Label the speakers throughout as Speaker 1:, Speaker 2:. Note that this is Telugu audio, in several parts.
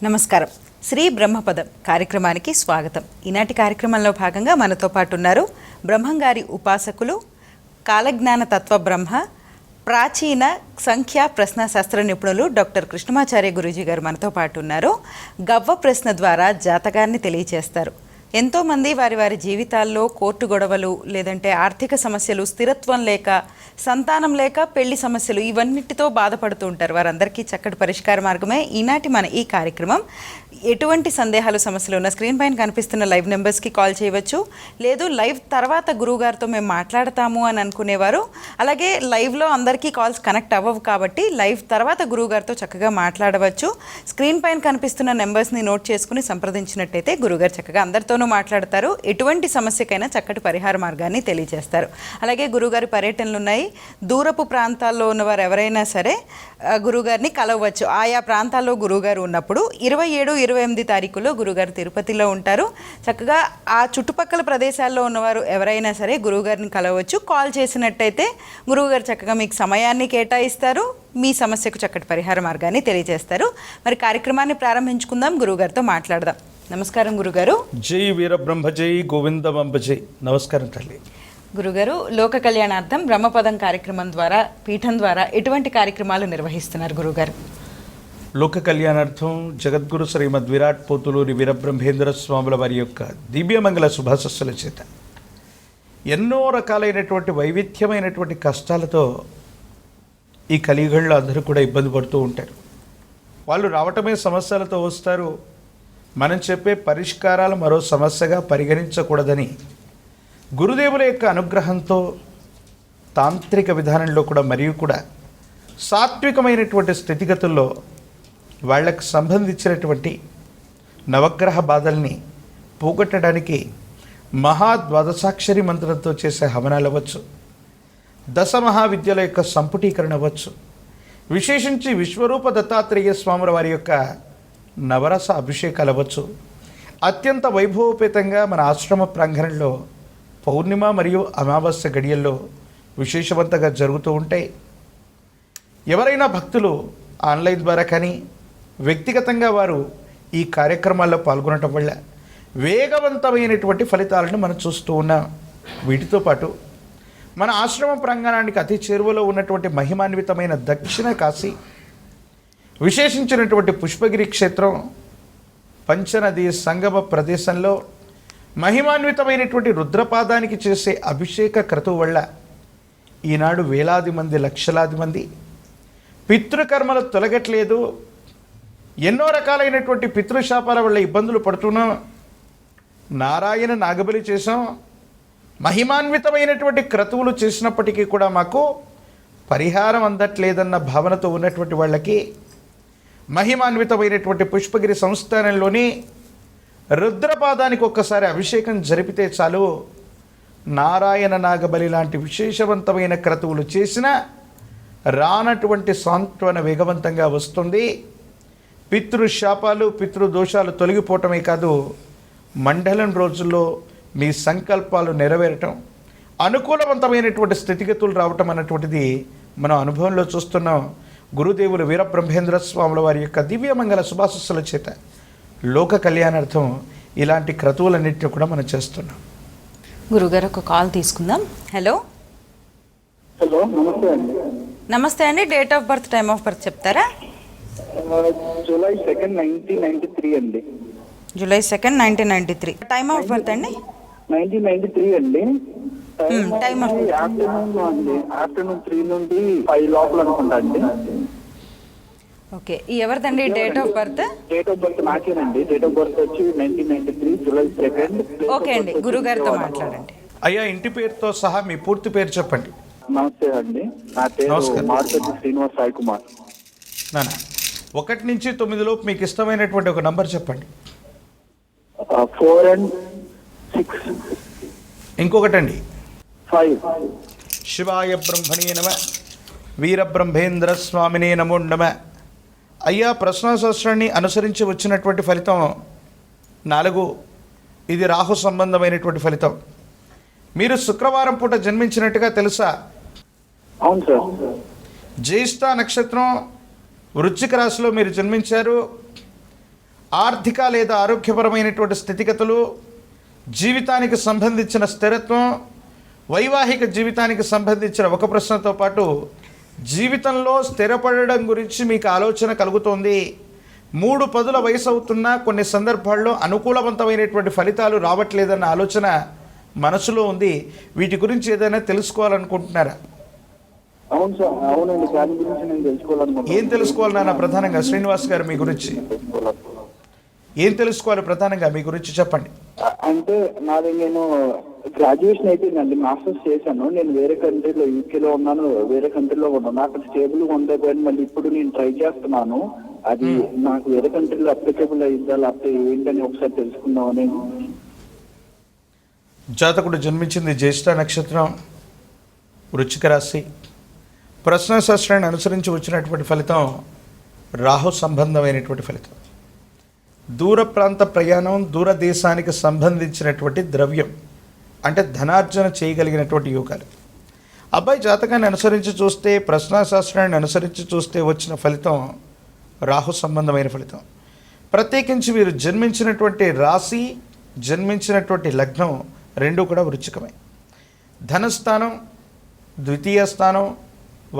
Speaker 1: నమస్కారం. శ్రీ బ్రహ్మపదం కార్యక్రమానికి స్వాగతం. ఈనాటి కార్యక్రమంలో భాగంగా మనతో పాటు ఉన్నారు బ్రహ్మంగారి ఉపాసకులు, కాలజ్ఞాన తత్వ బ్రహ్మ, ప్రాచీన సంఖ్యా ప్రశ్న శాస్త్ర నిపుణులు డాక్టర్ కృష్ణమాచార్య గురూజీ గారు మనతో పాటు ఉన్నారు. గవ్వ ప్రశ్న ద్వారా జాతకాన్ని తెలియచేస్తారు. ఎంతోమంది వారి వారి జీవితాల్లో కోర్టు గొడవలు, లేదంటే ఆర్థిక సమస్యలు, స్థిరత్వం లేక, సంతానం లేక, పెళ్లి సమస్యలు, ఇవన్నిటితో బాధపడుతూ ఉంటారు. వారందరికీ చక్కటి పరిష్కార మార్గమే ఈనాటి మన ఈ కార్యక్రమం. ఎటువంటి సందేహాలు, సమస్యలు ఉన్న స్క్రీన్ పైన కనిపిస్తున్న లైవ్ నెంబర్స్కి కాల్ చేయవచ్చు. లేదు లైవ్ తర్వాత గురువుగారితో మేము మాట్లాడతాము అని అనుకునేవారు, అలాగే లైవ్లో అందరికీ కాల్స్ కనెక్ట్ అవ్వవు కాబట్టి లైవ్ తర్వాత గురువుగారితో చక్కగా మాట్లాడవచ్చు. స్క్రీన్ పైన కనిపిస్తున్న నెంబర్స్ని నోట్ చేసుకుని సంప్రదించినట్టయితే గురువుగారు చక్కగా అందరితోనూ మాట్లాడతారు. ఎటువంటి సమస్యకైనా చక్కటి పరిహార మార్గాన్ని తెలియజేస్తారు. అలాగే గురువుగారి పర్యటనలు ఉన్నాయి. దూరపు ప్రాంతాల్లో ఉన్నవారు ఎవరైనా సరే గురువుగారిని కలవచ్చు. ఆయా ప్రాంతాల్లో గురువుగారు ఉన్నప్పుడు 27, 28 తారీఖులో గురువుగారు తిరుపతిలో ఉంటారు. చక్కగా ఆ చుట్టుపక్కల ప్రదేశాల్లో ఉన్నవారు ఎవరైనా సరే గురువుగారిని కలవచ్చు. కాల్ చేసినట్టయితే గురువుగారు చక్కగా మీకు సమయాన్ని కేటాయిస్తారు, మీ సమస్యకు చక్కటి పరిహార మార్గాన్ని తెలియజేస్తారు. మరి కార్యక్రమాన్ని ప్రారంభించుకుందాం, గురువుగారితో మాట్లాడదాం. నమస్కారం గురుగారు.
Speaker 2: జై వీరబ్రహ్మ జై గోవిందమంబ జై. నమస్కారం తల్లి.
Speaker 1: గురుగారు, లోక కళ్యాణార్థం బ్రహ్మపదం కార్యక్రమం ద్వారా, పీఠం ద్వారా ఎటువంటి కార్యక్రమాలు నిర్వహిస్తున్నారు గురుగారు?
Speaker 2: లోక కళ్యాణార్థం జగద్గురు శ్రీమద్ విరాట్ పోతులూరి వీరబ్రహ్మేంద్ర స్వాముల వారి యొక్క దివ్యమంగళ శుభాశస్సుల చేత ఎన్నో రకాలైనటువంటి వైవిధ్యమైనటువంటి కష్టాలతో ఈ కలియుగంలో అందరూ కూడా ఇబ్బంది పడుతూ ఉంటారు. వాళ్ళు రావటమే సమస్యలతో వస్తారు. మనం చెప్పే పరిష్కారాలు మరో సమస్యగా పరిగణించకూడదని గురుదేవుల యొక్క అనుగ్రహంతో తాంత్రిక విధానంలో కూడా మరియు కూడా సాత్వికమైనటువంటి స్థితిగతుల్లో వాళ్ళకు సంబంధించినటువంటి నవగ్రహ బాధల్ని పోగొట్టడానికి మహాద్వాదశాక్షరి మంత్రంతో చేసే హవనాలు అవ్వచ్చు, దశమహావిద్యల యొక్క సంపుటీకరణ అవ్వచ్చు, విశేషించి విశ్వరూప దత్తాత్రేయ స్వాముల వారి యొక్క నవరస అభిషేకాలు అవ్వచ్చు, అత్యంత వైభవోపేతంగా మన ఆశ్రమ ప్రాంగణంలో పౌర్ణిమ మరియు అమావాస్య గడియల్లో విశేషవంతంగా జరుగుతూ ఉంటాయి. ఎవరైనా భక్తులు ఆన్లైన్ ద్వారా కానీ వ్యక్తిగతంగా వారు ఈ కార్యక్రమాల్లో పాల్గొనటం వల్ల వేగవంతమైనటువంటి ఫలితాలను మనం చూస్తూ ఉన్నాం. వీటితో పాటు మన ఆశ్రమ ప్రాంగణానికి అతి చేరువలో ఉన్నటువంటి మహిమాన్వితమైన దక్షిణ కాశీ, విశేషించినటువంటి పుష్పగిరి క్షేత్రం, పంచనది సంగమ ప్రదేశంలో మహిమాన్వితమైనటువంటి రుద్రపాదానికి చేసే అభిషేక క్రతువు వల్ల ఈనాడు వేలాది మంది, లక్షలాది మంది పితృకర్మలు తొలగట్లేదు. ఎన్నో రకాలైనటువంటి పితృశాపాల వల్ల ఇబ్బందులు పడుతున్నాం. నారాయణ నాగబలి చేసాం, మహిమాన్వితమైనటువంటి క్రతువులు చేసినప్పటికీ కూడా మాకు పరిహారం అందట్లేదన్న భావనతో ఉన్నటువంటి వాళ్ళకి మహిమాన్వితమైనటువంటి పుష్పగిరి సంస్థానంలోని రుద్రపాదానికి ఒక్కసారి అభిషేకం జరిపితే చాలు, నారాయణ నాగబలి లాంటి విశేషవంతమైన క్రతువులు చేసిన రానటువంటి సాంత్వన వేగవంతంగా వస్తుంది. పితృశాపాలు, పితృదోషాలు తొలగిపోవటమే కాదు, మండలం రోజుల్లో మీ సంకల్పాలు నెరవేరటం, అనుకూలవంతమైనటువంటి స్థితిగతులు రావటం అన్నటువంటిది మనం అనుభవంలో చూస్తున్నాం. గురుదేవులు వీరబ్రహ్మేంద్ర స్వాముల వారి యొక్క దివ్యమంగళ శుభాశస్సుల చేత లోక కళ్యాణార్థం ఇలాంటి క్రతువులన్నింటినీ కూడా మనం చేస్తున్నాం.
Speaker 1: గురుగారు, ఒక కాల్ తీసుకుందాం. హలో.
Speaker 3: హలో, నమస్తే అండి.
Speaker 1: నమస్తే అండి. Date of birth, time of birth చెప్తారా?
Speaker 3: జూలై 2, 1993 అండి.
Speaker 1: జూలై 2, 1993. టైమ్ ఆఫ్ బర్త్ అండి?
Speaker 3: 1993 అండి.
Speaker 1: టైమ్ ఆఫ్
Speaker 3: ఆఫ్టర్నూన్ అండి. ఆఫ్టర్నూన్ 3 నుండి 5 లోపల అనుకుంటా అండి.
Speaker 1: ఓకే. ఎవరిదండి date of birth?
Speaker 3: Date of birth నాకేనండి. డేట్ ఆఫ్ బర్త్ వచ్చి 1993 జూలై 2.
Speaker 1: ఓకే అండి, గురుగారితో మాట్లాడండి.
Speaker 2: అయ్యా, ఇంటి పేరుతో సహా మీ పూర్తి పేరు చెప్పండి.
Speaker 3: నమస్తే అండి. నా పేరు మార్కెట్ శ్రీనివాస్ సాయి కుమార్.
Speaker 2: నానా, 1 నుంచి 9 లోపు మీకు ఇష్టమైనటువంటి ఒక నంబర్ చెప్పండి.
Speaker 3: 4 and 6.
Speaker 2: ఇంకొకటండి.
Speaker 3: 5.
Speaker 2: శివాయ బ్రహ్మణే నమ, వీరబ్రహ్మేంద్ర స్వామినే నమో నమ. అయ్యా, ప్రశ్నాశాస్త్రాన్ని అనుసరించి వచ్చినటువంటి ఫలితం 4. ఇది రాహు సంబంధమైనటువంటి ఫలితం. మీరు శుక్రవారం పూట జన్మించినట్టుగా తెలుసా?
Speaker 3: అవును సార్.
Speaker 2: జ్యేష్ఠ నక్షత్రం వృశ్చిక రాశిలో మీరు జన్మించారు. ఆర్థిక లేదా ఆరోగ్యపరమైనటువంటి స్థితిగతులు, జీవితానికి సంబంధించిన స్థిరత్వం, వైవాహిక జీవితానికి సంబంధించిన ఒక ప్రశ్నతో పాటు జీవితంలో స్థిరపడడం గురించి మీకు ఆలోచన కలుగుతోంది. 3 పదుల వయసు అవుతున్నా కొన్ని సందర్భాల్లో అనుకూలవంతమైనటువంటి ఫలితాలు రావట్లేదన్న ఆలోచన మనసులో ఉంది. వీటి గురించి ఏదైనా తెలుసుకోవాలనుకుంటున్నారా?
Speaker 3: అవును సార్, అవునండి. దాని గురించి నేను తెలుసుకోవాలనుకుంటున్నాను.
Speaker 2: ఏం తెలుసుకోవాలి నాన్న ప్రధానంగా? శ్రీనివాస్ గారు మీ గురించి ఏం తెలుసుకోవాలి ప్రధానంగా మీ గురించి చెప్పండి.
Speaker 3: అంటే నేను గ్రాడ్యుయేషన్ అయిపోయిందండి, మాస్టర్స్ చేశాను. నేను వేరే కంట్రీలో, యూకేలో ఉన్నాను, వేరే కంట్రీలో ఉన్నాను. అక్కడ స్టేబుల్గా ఉండకపోయాను. మళ్ళీ ఇప్పుడు నేను ట్రై చేస్తున్నాను. అది నాకు వేరే కంట్రీలో అప్లికేబుల్ అయ్యిందా లేకపోతే ఏంటని ఒకసారి తెలుసుకుందామని.
Speaker 2: జాతకుడు జన్మించింది జ్యేష్ఠ నక్షత్రం, వృశ్చిక రాశి. ప్రశ్నాశాస్త్రాన్ని అనుసరించి వచ్చినటువంటి ఫలితం రాహు సంబంధమైనటువంటి ఫలితం. దూర ప్రాంత ప్రయాణం, దూరదేశానికి సంబంధించినటువంటి ద్రవ్యం అంటే ధనార్జన చేయగలిగినటువంటి యోగాలు. అబ్బాయి జాతకాన్ని అనుసరించి చూస్తే, ప్రశ్నాశాస్త్రాన్ని అనుసరించి చూస్తే వచ్చిన ఫలితం రాహు సంబంధమైన ఫలితం. ప్రత్యేకించి వీరు జన్మించినటువంటి రాశి, జన్మించినటువంటి లగ్నం రెండూ కూడా వృశ్చికమే. ధనస్థానం, ద్వితీయ స్థానం,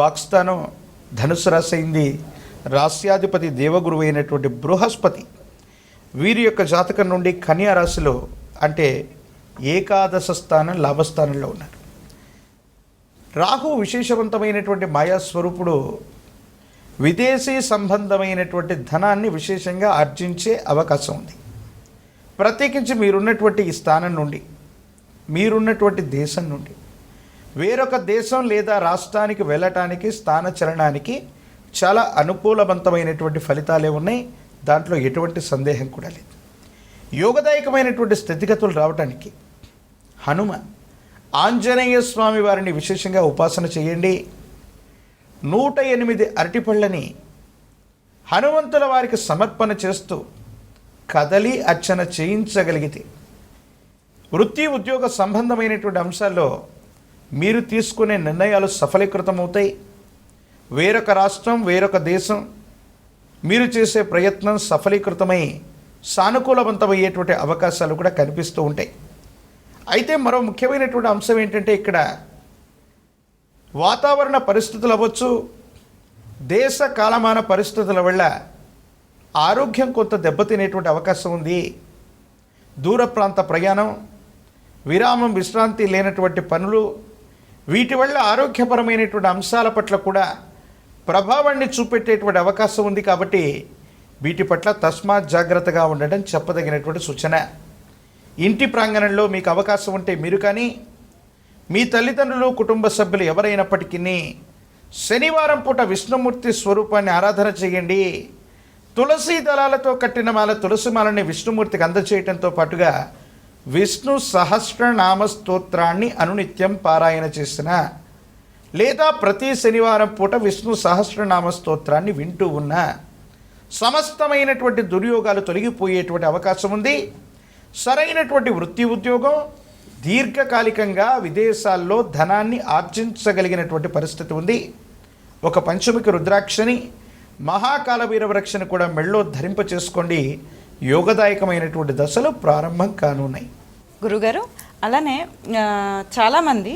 Speaker 2: వాక్స్థానం ధనుసు రాశి అయింది. రాశ్యాధిపతి దేవగురువు అయినటువంటి బృహస్పతి వీరి యొక్క జాతకం నుండి కన్యా రాశిలో అంటే ఏకాదశ స్థానం, లాభస్థానంలో ఉన్నారు. రాహు విశేషవంతమైనటువంటి మాయాస్వరూపుడు. విదేశీ సంబంధమైనటువంటి ధనాన్ని విశేషంగా ఆర్జించే అవకాశం ఉంది. ప్రత్యేకించి మీరున్నటువంటి ఈ స్థానం నుండి, మీరున్నటువంటి దేశం నుండి వేరొక దేశం లేదా రాష్ట్రానికి వెళ్ళటానికి, స్థానచలనానికి చాలా అనుకూలవంతమైనటువంటి ఫలితాలే ఉన్నాయి. దాంట్లో ఎటువంటి సందేహం కూడా లేదు. యోగదాయకమైనటువంటి స్థితిగతులు రావడానికి హనుమ, ఆంజనేయ స్వామి వారిని విశేషంగా ఉపాసన చేయండి. 108 అరటిపళ్ళని హనుమంతుల వారికి సమర్పణ చేస్తూ కదలి అర్చన చేయించగలిగితే వృత్తి ఉద్యోగ సంబంధమైనటువంటి అంశాల్లో మీరు తీసుకునే నిర్ణయాలు సఫలీకృతమవుతాయి. వేరొక రాష్ట్రం, వేరొక దేశం మీరు చేసే ప్రయత్నం సఫలీకృతమై సానుకూలవంతమయ్యేటువంటి అవకాశాలు కూడా కనిపిస్తూ ఉంటాయి. అయితే మరో ముఖ్యమైనటువంటి అంశం ఏంటంటే ఇక్కడ వాతావరణ పరిస్థితులు అవ్వచ్చు, దేశ కాలమాన పరిస్థితుల వల్ల ఆరోగ్యం కొంత దెబ్బతినేటువంటి అవకాశం ఉంది. దూర ప్రాంత ప్రయాణం, విరామం, విశ్రాంతి లేనటువంటి పనులు, వీటి వల్ల ఆరోగ్యపరమైనటువంటి అంశాల పట్ల కూడా ప్రభావాన్ని చూపెట్టేటువంటి అవకాశం ఉంది. కాబట్టి వీటి పట్ల తస్మాత్ జాగ్రత్తగా ఉండడం చెప్పదగినటువంటి సూచన. ఇంటి ప్రాంగణంలో మీకు అవకాశం ఉంటే మీరు కానీ, మీ తల్లిదండ్రులు, కుటుంబ సభ్యులు ఎవరైనప్పటికీ శనివారం పూట విష్ణుమూర్తి స్వరూపాన్ని ఆరాధన చేయండి. తులసి దళాలతో కట్టిన మాల, తులసి మాలని విష్ణుమూర్తికి అందచేయటంతో పాటుగా విష్ణు సహస్రనామ స్తోత్రాన్ని అనునిత్యం పారాయణ చేసిన లేదా ప్రతి శనివారం పూట విష్ణు సహస్రనామ స్తోత్రాన్ని వింటూ ఉన్న సమస్తమైనటువంటి దుర్యోగాలు తొలగిపోయేటువంటి అవకాశం ఉంది. సరైనటువంటి వృత్తి ఉద్యోగం, దీర్ఘకాలికంగా విదేశాల్లో ధనాన్ని ఆర్జించగలిగినటువంటి పరిస్థితి ఉంది. ఒక పంచముఖి రుద్రాక్షని, మహాకాల వీరవృక్షని కూడా మెళ్ళో ధరింప చేసుకోండి. యోగదాయకమైనటువంటి దశలు ప్రారంభం కానున్నాయి.
Speaker 1: గురుగారు, అలానే చాలామంది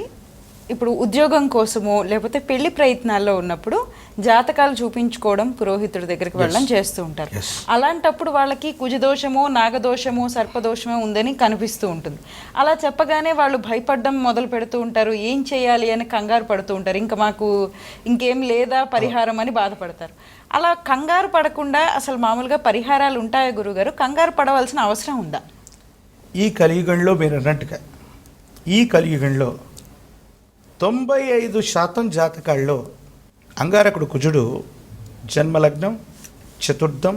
Speaker 1: ఇప్పుడు ఉద్యోగం కోసమో లేకపోతే పెళ్లి ప్రయత్నాల్లో ఉన్నప్పుడు జాతకాలు చూపించుకోవడం, పురోహితుడి దగ్గరికి వెళ్ళడం చేస్తూ ఉంటారు. అలాంటప్పుడు వాళ్ళకి కుజదోషమో, నాగదోషమో, సర్పదోషమో ఉందని కనిపిస్తూ ఉంటుంది. అలా చెప్పగానే వాళ్ళు భయపడడం మొదలు పెడుతూ ఉంటారు. ఏం చేయాలి అని కంగారు పడుతూ ఉంటారు. ఇంకా మాకు ఇంకేం లేదా పరిహారం అని బాధపడతారు. అలా కంగారు పడకుండా అసలు మామూలుగా పరిహారాలు ఉంటాయా గురుగారు? కంగారు పడవలసిన అవసరం ఉందా?
Speaker 2: ఈ కలియుగంలో మీరు అన్నట్టుగా ఈ కలియుగంలో 95% జాతకాల్లో అంగారకుడు కుజుడు జన్మలగ్నం, చతుర్థం,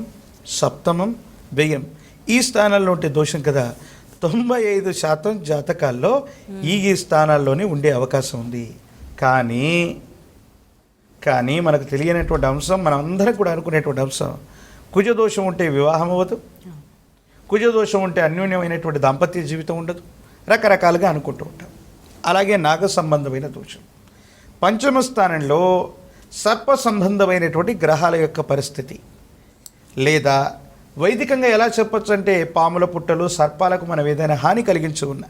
Speaker 2: సప్తమం, వ్యయం ఈ స్థానాల్లో ఉంటే దోషం కదా. 95% జాతకాల్లో ఈ స్థానాల్లోనే ఉండే అవకాశం ఉంది. కానీ మనకు తెలియనటువంటి అంశం, మనం అందరం కూడా అనుకునేటువంటి అంశం, కుజదోషం ఉంటే వివాహం అవ్వదు, కుజదోషం ఉంటే అన్యోన్యమైనటువంటి దాంపత్య జీవితం ఉండదు, రకరకాలుగా అనుకుంటూ ఉంటాం. అలాగే నాగ సంబంధమైన దోషం, పంచమ స్థానంలో సర్ప సంబంధమైనటువంటి గ్రహాల యొక్క పరిస్థితి లేదా వైదికంగా ఎలా చెప్పొచ్చు అంటే పాముల పుట్టలు సర్పాలకు మనం ఏదైనా హాని కలిగించి ఉన్నా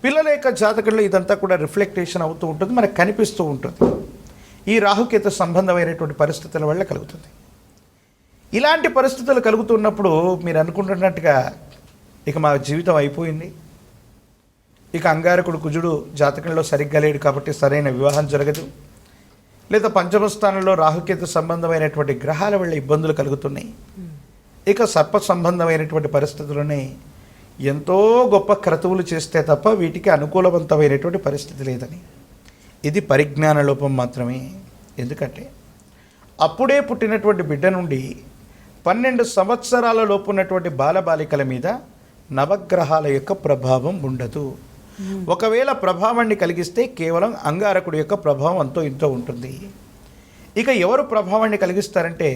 Speaker 2: పిల్లల యొక్క జాతకంలో ఇదంతా కూడా రిఫ్లెక్టేషన్ అవుతూ ఉంటుంది, మనకు కనిపిస్తూ ఉంటుంది. ఈ రాహుకేతు సంబంధమైనటువంటి పరిస్థితుల వల్ల కలుగుతుంది. ఇలాంటి పరిస్థితులు కలుగుతున్నప్పుడు మీరు అనుకుంటున్నట్టుగా ఇక మా జీవితం అయిపోయింది, ఇక అంగారకుడు కుజుడు జాతకంలో సరిగ్గా లేడు కాబట్టి సరైన వివాహం జరగదు, లేదా పంచమ స్థానంలో రాహుకేతు సంబంధమైనటువంటి గ్రహాల వల్ల ఇబ్బందులు కలుగుతున్నాయి, ఇక సర్ప సంబంధమైనటువంటి పరిస్థితులని ఎంతో గొప్ప క్రతువులు చేస్తే తప్ప వీటికి అనుకూలవంతమైనటువంటి పరిస్థితి లేదని. ఇది పరిజ్ఞాన లోపం మాత్రమే. ఎందుకంటే అప్పుడే పుట్టినటువంటి బిడ్డ నుండి 12 సంవత్సరాల లోపు ఉన్నటువంటి బాలబాలికల మీద నవగ్రహాల యొక్క ప్రభావం ఉండదు. ఒకవేళ ప్రభావాన్ని కలిగిస్తే కేవలం అంగారకుడి యొక్క ప్రభావం అంతో ఇంతో ఉంటుంది. ఇక ఎవరు ప్రభావాన్ని కలిగిస్తారంటే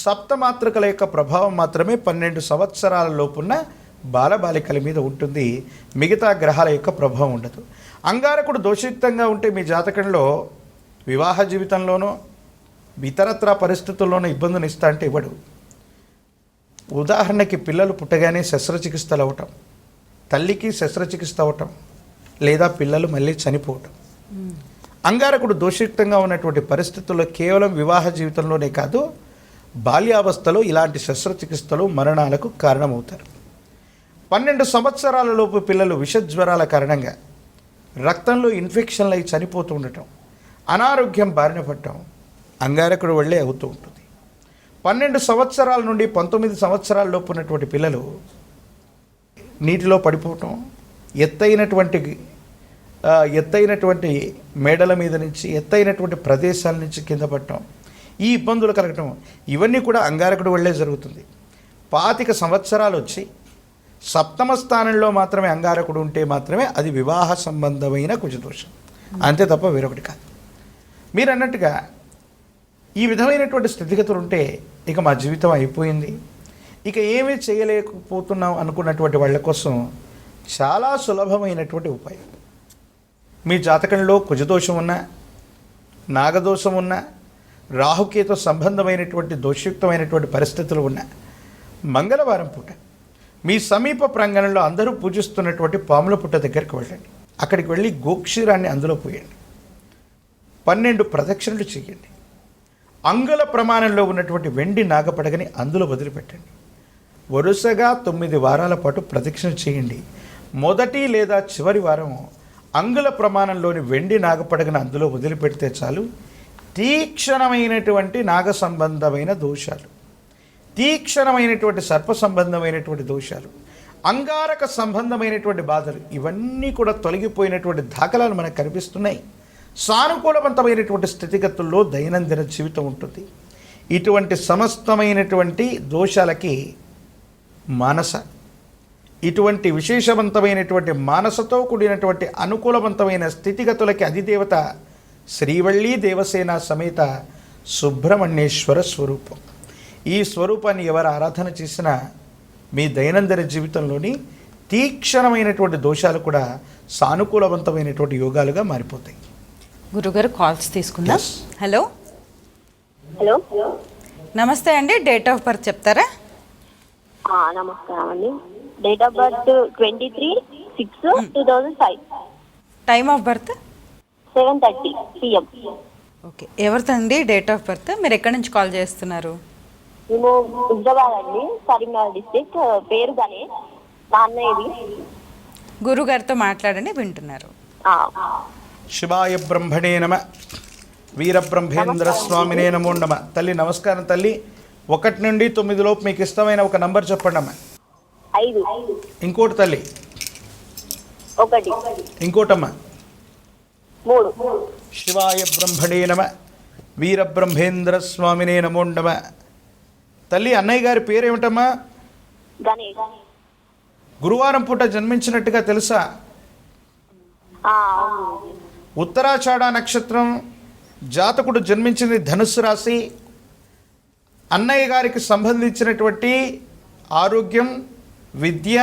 Speaker 2: సప్తమాతృకల యొక్క ప్రభావం మాత్రమే 12 సంవత్సరాల లోపున్న బాలబాలికల మీద ఉంటుంది, మిగతా గ్రహాల యొక్క ప్రభావం ఉండదు. అంగారకుడు దోషయుక్తంగా ఉంటే మీ జాతకంలో వివాహ జీవితంలోనో ఇతరత్ర పరిస్థితుల్లోనూ ఇబ్బందులు ఇస్తా అంటే ఇవ్వడు. ఉదాహరణకి పిల్లలు పుట్టగానే శస్త్రచికిత్సలు అవ్వటం, తల్లికి శస్త్రచికిత్స అవ్వటం, లేదా పిల్లలు మళ్ళీ చనిపోవటం. అంగారకుడు దోషయుక్తంగా ఉన్నటువంటి పరిస్థితుల్లో కేవలం వివాహ జీవితంలోనే కాదు, బాల్యావస్థలో ఇలాంటి శస్త్రచికిత్సలు మరణాలకు కారణమవుతారు. 12 సంవత్సరాల లోపు పిల్లలు విషజ్వరాల కారణంగా రక్తంలో ఇన్ఫెక్షన్లు అయి చనిపోతూ ఉండటం, అనారోగ్యం బారిన పడటం అంగారకుడు వల్లే అవుతూ ఉంటుంది. 12 సంవత్సరాల నుండి 19 సంవత్సరాల లోపు ఉన్నటువంటి పిల్లలు నీటిలో పడిపోవటం, ఎత్తైనటువంటి మేడల మీద నుంచి ఎత్తైనటువంటి ప్రదేశాల నుంచి కింద పడటం, ఈ ఇబ్బందులు కలగటం, ఇవన్నీ కూడా అంగారకుడు వల్లే జరుగుతుంది. 25 సంవత్సరాలు వచ్చి సప్తమ స్థానంలో మాత్రమే అంగారకుడు ఉంటే మాత్రమే అది వివాహ సంబంధమైన కుజదోషం, అంతే తప్ప వేరొకటి కాదు. మీరు అన్నట్టుగా ఈ విధమైనటువంటి స్థితిగతులు ఉంటే ఇక మా జీవితం అయిపోయింది, ఇక ఏమీ చేయలేకపోతున్నాం అనుకున్నటువంటి వాళ్ళ కోసం చాలా సులభమైనటువంటి ఉపాయం. మీ జాతకంలో కుజదోషం ఉన్నా, నాగదోషం ఉన్నా, రాహుకేతు సంబంధమైనటువంటి దోషయుక్తమైనటువంటి పరిస్థితులు ఉన్నా, మంగళవారం పూట మీ సమీప ప్రాంగణంలో అందరూ పూజిస్తున్నటువంటి పాముల పుట్ట దగ్గరికి వెళ్ళండి. అక్కడికి వెళ్ళి గోక్షీరాన్ని అందులో పోయండి, 12 ప్రదక్షిణలు చేయండి. అంగుళ ప్రమాణంలో ఉన్నటువంటి వెండి నాగపడగని అందులో వదిలిపెట్టండి. వరుసగా 9 వారాల పాటు ప్రదక్షిణ చేయండి. మొదటి లేదా చివరి వారం అంగుళ ప్రమాణంలోని వెండి నాగపడగని అందులో వదిలిపెడితే చాలు, తీక్షణమైనటువంటి నాగ సంబంధమైన దోషాలు, తీక్షణమైనటువంటి సర్ప సంబంధమైనటువంటి దోషాలు, అంగారక సంబంధమైనటువంటి బాధలు ఇవన్నీ కూడా తొలగిపోయినటువంటి దాఖలాలు మనకు కనిపిస్తున్నాయి. సానుకూలవంతమైనటువంటి స్థితిగతుల్లో దైనందిన జీవితం ఉంటుంది. ఇటువంటి సమస్తమైనటువంటి దోషాలకి మానస, ఇటువంటి విశేషవంతమైనటువంటి మానసతో కూడినటువంటి అనుకూలవంతమైన స్థితిగతులకి అధిదేవత శ్రీవళ్ళీ దేవసేన సమేత సుబ్రహ్మణ్యేశ్వర స్వరూపం. ఈ స్వరూపాన్ని ఎవరు ఆరాధన చేసినా మీ దైనందిన జీవితంలోని తీక్షణమైనటువంటి దోషాలు కూడా సానుకూలవంతమైనటువంటి యోగాలుగా మారిపోతాయి.
Speaker 1: గురుగారు కాల్స్ తీసుకుందాం. హలో
Speaker 4: హలో,
Speaker 1: నమస్తే అండి, డేట్ ఆఫ్ బర్త్ చెప్తారా?
Speaker 4: నమస్కారం అండి. Date of birth 23/6/2005.
Speaker 1: Time of birth
Speaker 4: 7:30 PM.
Speaker 1: Okay, ఎవరిదండి డేట్ ఆఫ్ బర్త్? మీరు ఎక్కడి నుంచి కాల్ చేస్తున్నారు?
Speaker 4: మేము హైదరాబాద్ అండి, కరీంనగర్ డిస్ట్రిక్ట్. పేరు గణేష్, మా అన్నయ్యది.
Speaker 1: గురుగారితో మాట్లాడండి, వింటున్నారు.
Speaker 2: శివాయ బ్రహ్మణే నమ, వీరబ్రహ్మేంద్ర స్వామినే నమో నమ. తల్లి నమస్కారం. తల్లి 1 నుండి 9 లోపు మీకు ఇష్టమైన ఒక నంబర్ చెప్పండి అమ్మా.
Speaker 4: 5.
Speaker 2: ఇంకోటి తల్లి,
Speaker 4: 1.
Speaker 2: ఇంకోటమ్మా.
Speaker 4: 3.
Speaker 2: శివాయ బ్రహ్మణే నమ, వీరబ్రహ్మేంద్ర స్వామినే నమో నమ. తల్లి అన్నయ్య గారి పేరేమిటమ్మా?
Speaker 4: గణేష్.
Speaker 2: గురువారం పూట జన్మించినట్టుగా తెలుసా? ఉత్తరాషాఢ నక్షత్రం, జాతకుడు జన్మించింది ధనుస్సు రాశి. అన్నయ్య గారికి సంబంధించినటువంటి ఆరోగ్యం, విద్య,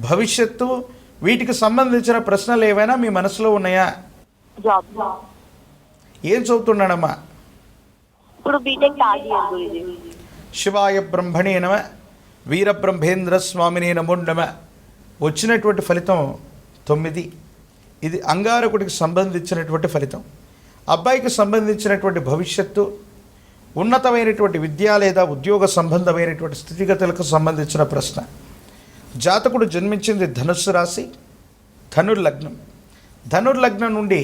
Speaker 2: భవిష్యత్తు వీటికి సంబంధించిన ప్రశ్నలు ఏవైనా మీ మనసులో ఉన్నాయా?
Speaker 4: జాబ్.
Speaker 2: ఏం చదువుతున్నాడమ్మా?
Speaker 4: ఇప్పుడు బీటెక్ థర్డ్ ఇయర్ గురించి.
Speaker 2: శివాయ బ్రహ్మణే నమ, వీరబ్రహ్మేంద్ర స్వామినే నమో నమ. వచ్చినటువంటి ఫలితం 9. ఇది అంగారకుడికి సంబంధించినటువంటి ఫలితం. అబ్బాయికి సంబంధించినటువంటి భవిష్యత్తు, ఉన్నతమైనటువంటి విద్య లేదా ఉద్యోగ సంబంధమైనటువంటి స్థితిగతులకు సంబంధించిన ప్రశ్న. జాతకుడు జన్మించింది ధనుస్సు రాశి, ధనుర్లగ్నం. ధనుర్లగ్నం నుండి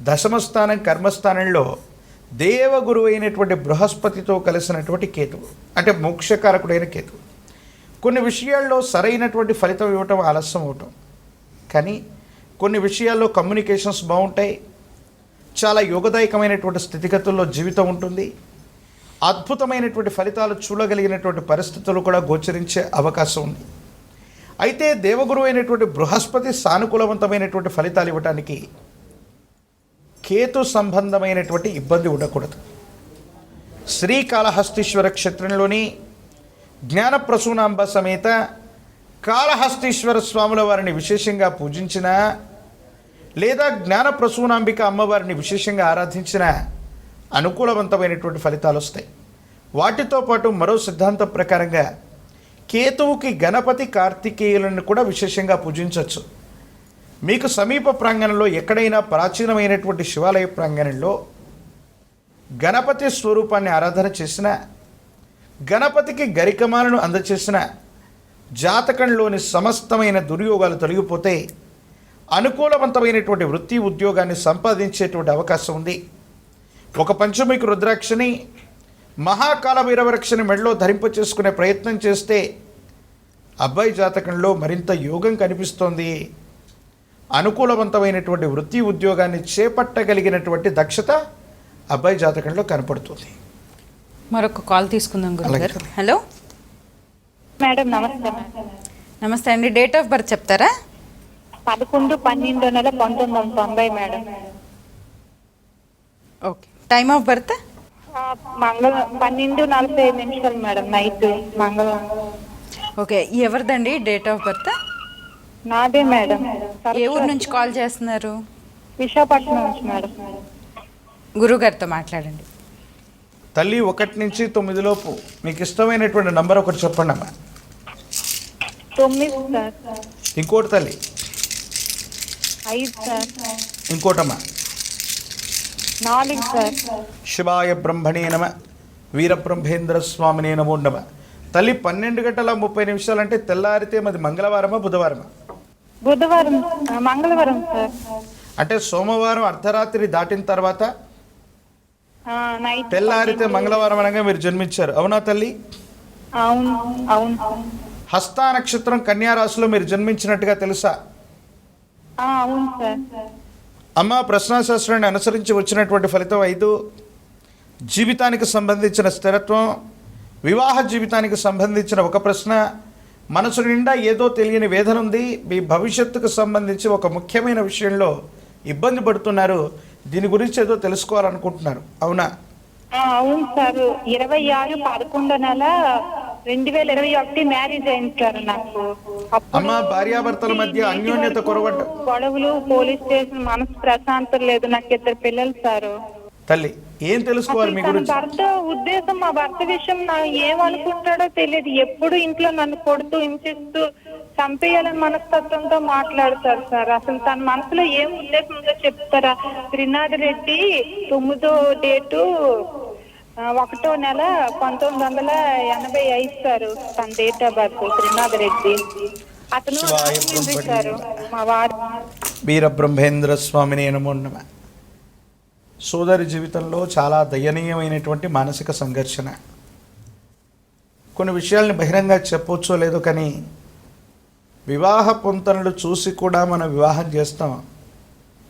Speaker 2: దశమస్థానం కర్మస్థానంలో దేవగురువు అయినటువంటి బృహస్పతితో కలిసినటువంటి కేతువు, అంటే మోక్షకారకుడైన కేతువు. కొన్ని విషయాల్లో సరైనటువంటి ఫలితం ఇవ్వటం ఆలస్యం అవటం, కానీ కొన్ని విషయాల్లో కమ్యూనికేషన్స్ బాగుంటాయి, చాలా యోగదాయకమైనటువంటి స్థితిగతుల్లో జీవితం ఉంటుంది, అద్భుతమైనటువంటి ఫలితాలు చూడగలిగినటువంటి పరిస్థితులు కూడా గోచరించే అవకాశం ఉంది. అయితే దేవగురువు అయినటువంటి బృహస్పతి సానుకూలవంతమైనటువంటి ఫలితాలు ఇవ్వటానికి కేతు సంబంధమైనటువంటి ఇబ్బంది ఉండకూడదు. శ్రీకాళహస్తీశ్వర క్షేత్రంలోని జ్ఞానప్రసూనాంబ సమేత కాళహస్తీశ్వర స్వాముల వారిని విశేషంగా పూజించిన, లేదా జ్ఞానప్రసూనాంబిక అమ్మవారిని విశేషంగా ఆరాధించిన అనుకూలవంతమైనటువంటి ఫలితాలు వస్తాయి. వాటితో పాటు మరో సిద్ధాంతం ప్రకారంగా కేతువుకి గణపతి కార్తికేయులను కూడా విశేషంగా పూజించవచ్చు. మీకు సమీప ప్రాంగణంలో ఎక్కడైనా ప్రాచీనమైనటువంటి శివాలయ ప్రాంగణంలో గణపతి స్వరూపాన్ని ఆరాధన చేసిన, గణపతికి గరికమాలను అందచేసిన, జాతకంలోని సమస్తమైన దుర్యోగాలు తొలగిపోతే అనుకూలవంతమైనటువంటి వృత్తి ఉద్యోగాన్ని సంపాదించేటువంటి అవకాశం ఉంది. ఒక పంచమికి రుద్రాక్షని, మహాకాల భైరవరక్షని మెడలో ధరింప చేసుకునే ప్రయత్నం చేస్తే అబ్బాయి జాతకంలో మరింత యోగం కనిపిస్తోంది. అనుకూలవంతమైనటువంటి వృత్తి ఉద్యోగాన్ని చేపట్టగలిగినటువంటి దక్షత అబ్బాయి జాతకంలో కనపడుతుంది.
Speaker 1: మరొక కాల్ తీసుకుందాం గురుగారు. హలో
Speaker 5: మేడం నమస్తే.
Speaker 1: నమస్తే అండి. డేట్ ఆఫ్ బర్త్ చెప్తారా?
Speaker 5: 11/12/1990 madam.
Speaker 1: Okay. Time of birth?
Speaker 5: 12:40 madam, night మంగళవారం.
Speaker 1: ఓకే. ఎవరిదండి డేట్ ఆఫ్ బర్త్?
Speaker 5: నాదే మేడం.
Speaker 1: ఏ ఊరు నుంచి కాల్ చేస్తున్నారు?
Speaker 5: విశాఖపట్నం నుంచి మేడం.
Speaker 1: గురుగారితో మాట్లాడండి.
Speaker 2: తల్లి 1 నుంచి 9 లోపు మీకు ఇష్టమైనటువంటి నంబర్ ఒకటి చెప్పండి అమ్మా.
Speaker 5: 9 సార్.
Speaker 2: ఇంకోటి తల్లి.
Speaker 5: 5 సార్.
Speaker 2: ఇంకోటమ్మా.
Speaker 5: 4 సార్.
Speaker 2: శివాయ బ్రహ్మణే నమ, వీరబ్రహ్మేంద్ర స్వామినే నమో నమ. తల్లి 12:30 అంటే తెల్లారితే మరి మంగళవారమా బుధవారమా?
Speaker 5: బుధవారం, మంగళవారం సార్.
Speaker 2: అంటే సోమవారం అర్ధరాత్రి దాటిన తర్వాత
Speaker 5: నైట్
Speaker 2: తెల్లారితే మంగళవారం అనగా మీరు జన్మించారు, అవునా తల్లి?
Speaker 5: అవును అవును.
Speaker 2: హస్తా నక్షత్రం కన్యా రాశిలో మీరు జన్మించినట్టుగా తెలుసా?
Speaker 5: అవును సార్.
Speaker 2: అమ్మ, ప్రశ్నాశాస్త్రాన్ని అనుసరించి వచ్చినటువంటి ఫలితం 5. జీవితానికి సంబంధించిన స్థిరత్వం, వివాహ జీవితానికి సంబంధించిన ఒక ప్రశ్న, మనసు నిండా ఏదో తెలియని వేదన ఉంది, మీ భవిష్యత్తుకు సంబంధించి ఒక ముఖ్యమైన విషయంలో ఇబ్బంది పడుతున్నారు, దీని గురించి ఏదో తెలుసుకోవాలనుకుంటున్నారు, అవునా?
Speaker 5: అవును సార్. 26/11/2021 మ్యారేజ్ అయింది సార్ నాకు.
Speaker 2: అమ్మ, భార్యాభర్తల మధ్య అన్యోన్యత కొరవట,
Speaker 5: గొడవలు, పోలీస్ స్టేషన్, మనసు ప్రశాంతం లేదు. నాకు 2 పిల్లలు సార్.
Speaker 2: తల్లి ఏం తెలుసుకోవాలి మీ గురించి?
Speaker 5: భర్త ఉద్దేశం, మా భర్త విషయం ఏమనుకుంటాడో తెలియదు. ఎప్పుడు ఇంట్లో నన్ను కొడుతూ హింసిస్తూ చంపేయాలని మనస్తత్వంతో మాట్లాడతారు సార్. అసలు తన మనసులో ఏం ఉద్దేశం ఉందో చెప్తారా? త్రినాథ్ రెడ్డి 9వ డేటు 1వ నెల 1985 సార్ తన date of birth. Trinath Reddy అతను సార్ మా వారు.
Speaker 2: వీరబ్రహ్మేంద్ర స్వామిని నమో నమ. సోదరి జీవితంలో చాలా దయనీయమైనటువంటి మానసిక సంఘర్షణ. కొన్ని విషయాల్ని బహిరంగ చెప్పవచ్చో లేదో, కానీ వివాహ పొంతనలు చూసి కూడా మనం వివాహం చేస్తాం,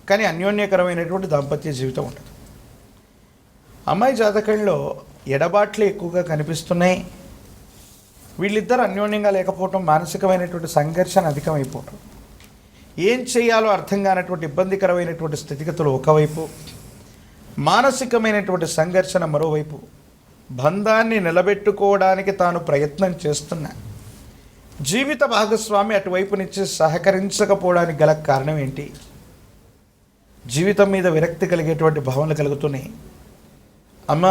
Speaker 2: కానీ అన్యోన్యకరమైనటువంటి దాంపత్య జీవితం ఉండదు. అమ్మాయి జాతకంలో ఎడబాట్లు ఎక్కువగా కనిపిస్తున్నాయి. వీళ్ళిద్దరు అన్యోన్యంగా లేకపోవటం, మానసికమైనటువంటి సంఘర్షణ అధికమైపోవటం, ఏం చేయాలో అర్థం కానటువంటి ఇబ్బందికరమైనటువంటి స్థితిగతులు ఒకవైపు, మానసికమైనటువంటి సంఘర్షణ మరోవైపు, బంధాన్ని నిలబెట్టుకోవడానికి తాను ప్రయత్నం చేస్తున్న జీవిత భాగస్వామి అటువైపు నుంచి సహకరించకపోవడానికి గల కారణం ఏంటి? జీవితం మీద విరక్తి కలిగేటువంటి భావనలు కలుగుతున్నాయి. అమ్మ,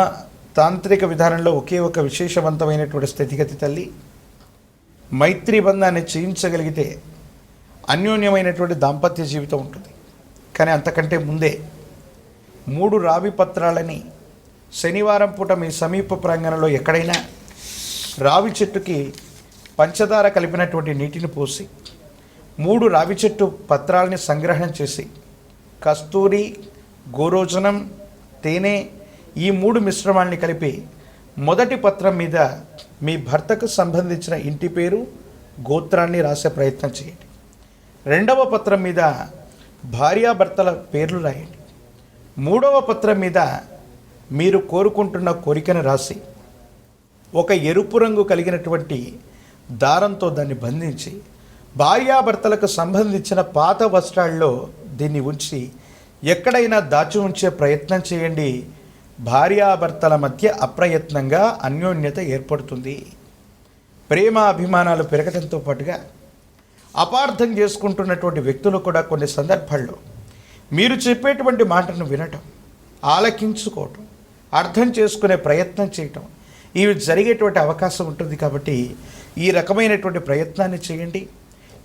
Speaker 2: తాంత్రిక విధానంలో ఒకే ఒక విశేషవంతమైనటువంటి స్థితిగతి తల్లి. మైత్రీ బంధాన్ని చేయించగలిగితే అన్యోన్యమైనటువంటి దాంపత్య జీవితం ఉంటుంది. కానీ అంతకంటే ముందే 3 రావి పత్రాలని శనివారం పూట మీ సమీప ప్రాంగణంలో ఎక్కడైనా రావి చెట్టుకి పంచదార కలిపినటువంటి నీటిని పోసి 3 రావి చెట్టు పత్రాలని సంగ్రహణం చేసి కస్తూరి, గోరోజనం, తేనె ఈ 3 మిశ్రమాల్ని కలిపి మొదటి పత్రం మీద మీ భర్తకు సంబంధించిన ఇంటి పేరు, గోత్రాన్ని రాసే ప్రయత్నం చేయండి. రెండవ పత్రం మీద భార్యాభర్తల పేర్లు రాయండి. 3వ పత్రం మీద మీరు కోరుకుంటున్న కోరికను రాసి ఒక ఎరుపు రంగు కలిగినటువంటి దారంతో దాన్ని బంధించి భార్యాభర్తలకు సంబంధించిన పాత వస్త్రాల్లో దీన్ని ఉంచి ఎక్కడైనా దాచి ఉంచే ప్రయత్నం చేయండి. భార్యాభర్తల మధ్య అప్రయత్నంగా అన్యోన్యత ఏర్పడుతుంది. ప్రేమ అభిమానాలు పెరగడంతో పాటుగా అపార్థం చేసుకుంటున్నటువంటి వ్యక్తులు కూడా కొన్ని సందర్భాల్లో మీరు చెప్పేటువంటి మాటను వినటం, ఆలకించుకోవటం, అర్థం చేసుకునే ప్రయత్నం చేయటం ఇవి జరిగేటువంటి అవకాశం ఉంటుంది. కాబట్టి ఈ రకమైనటువంటి ప్రయత్నాన్ని చేయండి.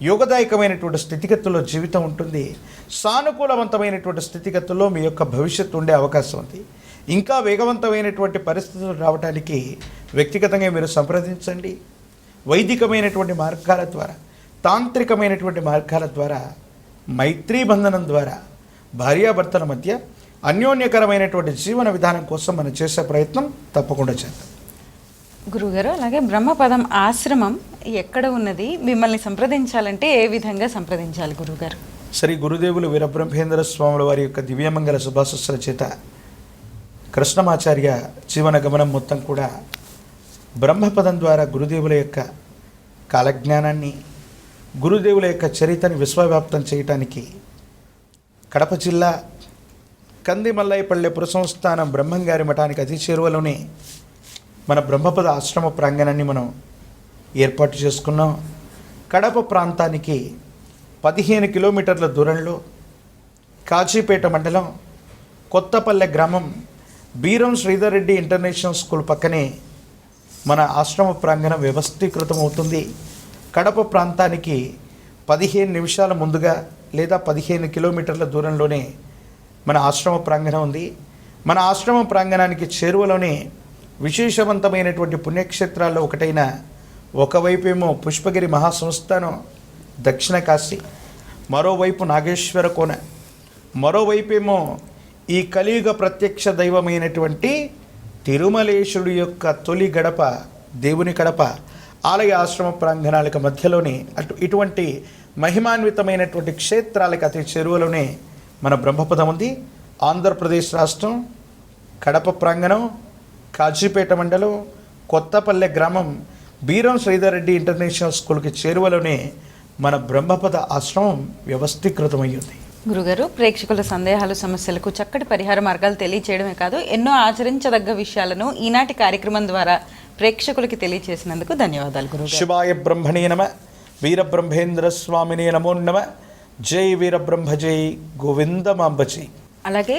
Speaker 2: యోగదాయకమైనటువంటి స్థితిగతుల్లో జీవితం ఉంటుంది. సానుకూలవంతమైనటువంటి స్థితిగతుల్లో మీ యొక్క భవిష్యత్తు ఉండే అవకాశం ఉంది. ఇంకా వేగవంతమైనటువంటి పరిస్థితులు రావడానికి వ్యక్తిగతంగా మీరు సంప్రదించండి. వైదికమైనటువంటి మార్గాల ద్వారా, తాంత్రికమైనటువంటి మార్గాల ద్వారా, మైత్రీ బంధనం ద్వారా భార్యాభర్తల మధ్య అన్యోన్యకరమైనటువంటి జీవన విధానం కోసం మనం చేసే ప్రయత్నం తప్పకుండా చేద్దాం.
Speaker 1: గురుగారు, అలాగే బ్రహ్మపదం ఆశ్రమం ఎక్కడ ఉన్నది? మిమ్మల్ని సంప్రదించాలంటే ఏ విధంగా సంప్రదించాలి గురుగారు?
Speaker 2: శ్రీ గురుదేవులు వీరబ్రహ్మేంద్ర స్వాముల వారి యొక్క దివ్యమంగళ శుభాశస్సుల చేత కృష్ణమాచార్య జీవన గమనం మొత్తం కూడా బ్రహ్మపదం ద్వారా గురుదేవుల యొక్క కాలజ్ఞానాన్ని, గురుదేవుల యొక్క చరిత్రని విశ్వవ్యాప్తం చేయటానికి కడప జిల్లా కందిమల్లైపల్లె పురసంస్థానం బ్రహ్మంగారి మఠానికి అతి చేరువలోనే మన బ్రహ్మపద ఆశ్రమ ప్రాంగణాన్ని మనం ఏర్పాటు చేసుకున్నాం. కడప ప్రాంతానికి 15 కిలోమీటర్ల దూరంలో కాజీపేట మండలం కొత్తపల్లె గ్రామం బీరం శ్రీధర్ రెడ్డి ఇంటర్నేషనల్ స్కూల్ పక్కనే మన ఆశ్రమ ప్రాంగణం వ్యవస్థీకృతం అవుతుంది. కడప ప్రాంతానికి 15 నిమిషాల ముందుగా లేదా 15 కిలోమీటర్ల దూరంలోనే మన ఆశ్రమ ప్రాంగణం ఉంది. మన ఆశ్రమ ప్రాంగణానికి చేరువలోనే విశేషవంతమైనటువంటి పుణ్యక్షేత్రాల్లో ఒకటైన, ఒకవైపేమో పుష్పగిరి మహాసంస్థానం దక్షిణ కాశీ, మరోవైపు నాగేశ్వర కోన, మరోవైపేమో ఈ కలియుగ ప్రత్యక్ష దైవమైనటువంటి తిరుమలేశుడి యొక్క తొలి గడప, దేవుని గడప ఆలయ ఆశ్రమ ప్రాంగణాలకు మధ్యలోనే ఇటువంటి మహిమాన్వితమైనటువంటి క్షేత్రాలకు అతి చెరువులోనే మన బ్రహ్మపదం ఉంది. ఆంధ్రప్రదేశ్ రాష్ట్రం కడప ప్రాంగణం కాజీపేట మండలం కొత్తపల్లె గ్రామం బీరం శ్రీధర్ రెడ్డి ఇంటర్నేషనల్ స్కూల్కి చేరువలోనే మన బ్రహ్మపద ఆశ్రమం వ్యవస్థీకృతమయ్యింది.
Speaker 1: గురుగారు, ప్రేక్షకుల సందేహాలు, సమస్యలకు చక్కటి పరిహార మార్గాలు తెలియచేయడమే కాదు, ఎన్నో ఆచరించదగ్గ విషయాలను ఈనాటి కార్యక్రమం ద్వారా ప్రేక్షకులకి తెలియచేసినందుకు ధన్యవాదాలు గురుగారు.
Speaker 2: శివాయ బ్రహ్మణే నమ. వీరబ్రహ్మేంద్ర స్వామినే నమో నమ. జై వీరబ్రహ్మ, జై గోవిందమాంబజీ.
Speaker 1: అలాగే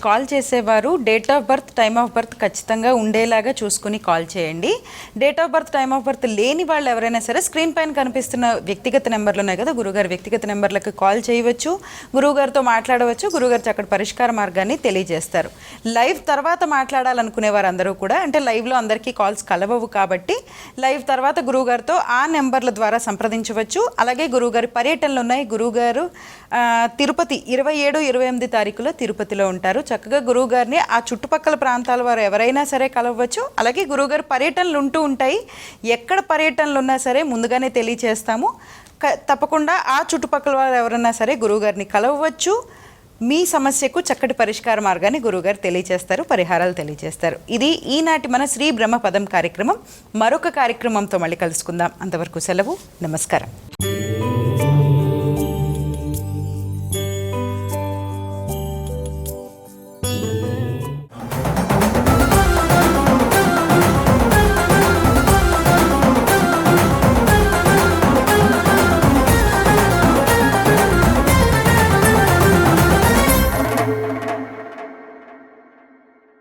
Speaker 1: కాల్ చేసేవారు date of birth, time of birth ఖచ్చితంగా ఉండేలాగా చూసుకుని కాల్ చేయండి. Date of birth, time of birth లేని వాళ్ళు ఎవరైనా సరే స్క్రీన్ పైన కనిపిస్తున్న వ్యక్తిగత నెంబర్లు ఉన్నాయి కదా, గురుగారు వ్యక్తిగత నెంబర్లకు కాల్ చేయవచ్చు, గురువుగారితో మాట్లాడవచ్చు. గురుగారు చక్కటి పరిష్కార మార్గాన్ని తెలియజేస్తారు. లైవ్ తర్వాత మాట్లాడాలనుకునే వారందరూ కూడా, అంటే లైవ్లో అందరికీ కాల్స్ కలవవు కాబట్టి లైవ్ తర్వాత గురువుగారితో ఆ నెంబర్ల ద్వారా సంప్రదించవచ్చు. అలాగే గురువుగారి పర్యటనలు ఉన్నాయి. గురువుగారు తిరుపతి 27, 28 తారీఖులో తిరుపతిలో ఉంటారు. చక్కగా గురువుగారిని ఆ చుట్టుపక్కల ప్రాంతాల వారు ఎవరైనా సరే కలవచ్చు. అలాగే గురువుగారి పర్యటనలు ఉంటూ ఉంటాయి. ఎక్కడ పర్యటనలు ఉన్నా సరే ముందుగానే తెలియచేస్తాము. తప్పకుండా ఆ చుట్టుపక్కల వారు ఎవరైనా సరే గురువుగారిని కలవచ్చు. మీ సమస్యకు చక్కటి పరిష్కార మార్గాన్ని గురువుగారు తెలియచేస్తారు, పరిహారాలు తెలియజేస్తారు. ఇది ఈనాటి మన శ్రీ బ్రహ్మపదం కార్యక్రమం. మరొక కార్యక్రమంతో మళ్ళీ కలుసుకుందాం. అంతవరకు సెలవు. నమస్కారం.